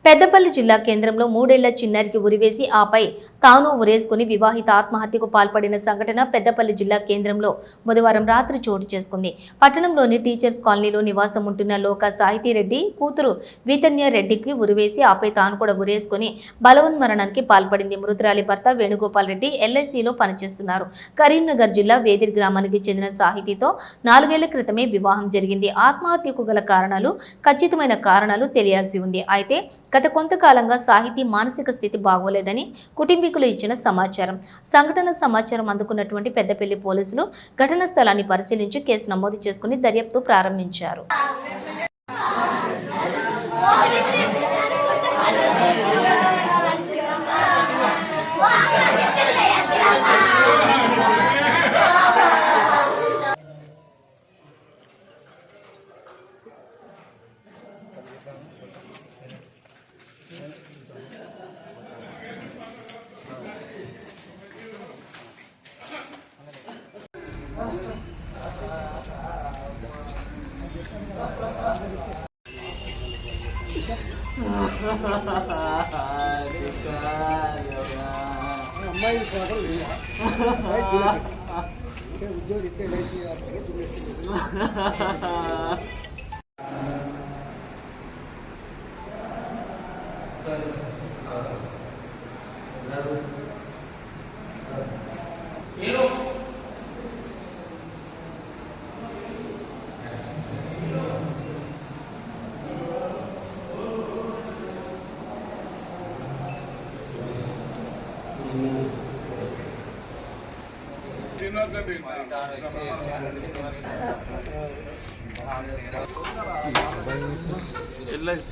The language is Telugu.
పెద్దపల్లి జిల్లా కేంద్రంలో 3 ఏళ్ల చిన్నారికి ఉరివేసి ఆపై తాను ఉరేసుకుని వివాహిత ఆత్మహత్యకు పాల్పడిన సంఘటన పెద్దపల్లి జిల్లా కేంద్రంలో బుధవారం రాత్రి చోటు చేసుకుంది. పట్టణంలోని టీచర్స్ కాలనీలో నివాసం ఉంటున్న లోక సాహితీరెడ్డి కూతురు వీతన్య రెడ్డికి ఉరివేసి ఆపై తాను కూడా ఉరేసుకుని బలవన్మరణానికి పాల్పడింది. మృతురాలి భర్త వేణుగోపాల్ రెడ్డి ఎల్ఐసిలో పనిచేస్తున్నారు. కరీంనగర్ జిల్లా వేదిర్ గ్రామానికి చెందిన సాహితీతో 4 ఏళ్ల క్రితమే వివాహం జరిగింది. ఆత్మహత్యకు గల కారణాలు ఖచ్చితమైన కారణాలు తెలియాల్సి ఉంది. అయితే గత కొంతకాలంగా సాహితీ మానసిక స్థితి బాగోలేదని కుటుంబీకులు ఇచ్చిన సమాచారం. సంఘటన సమాచారం అందుకున్నటువంటి పెద్దపల్లి పోలీసులు ఘటనా స్థలాన్ని పరిశీలించి కేసు నమోదు చేసుకుని దర్యాప్తు ప్రారంభించారు. అమ్మాయి ఉద్యోగి ఎల్ఐసి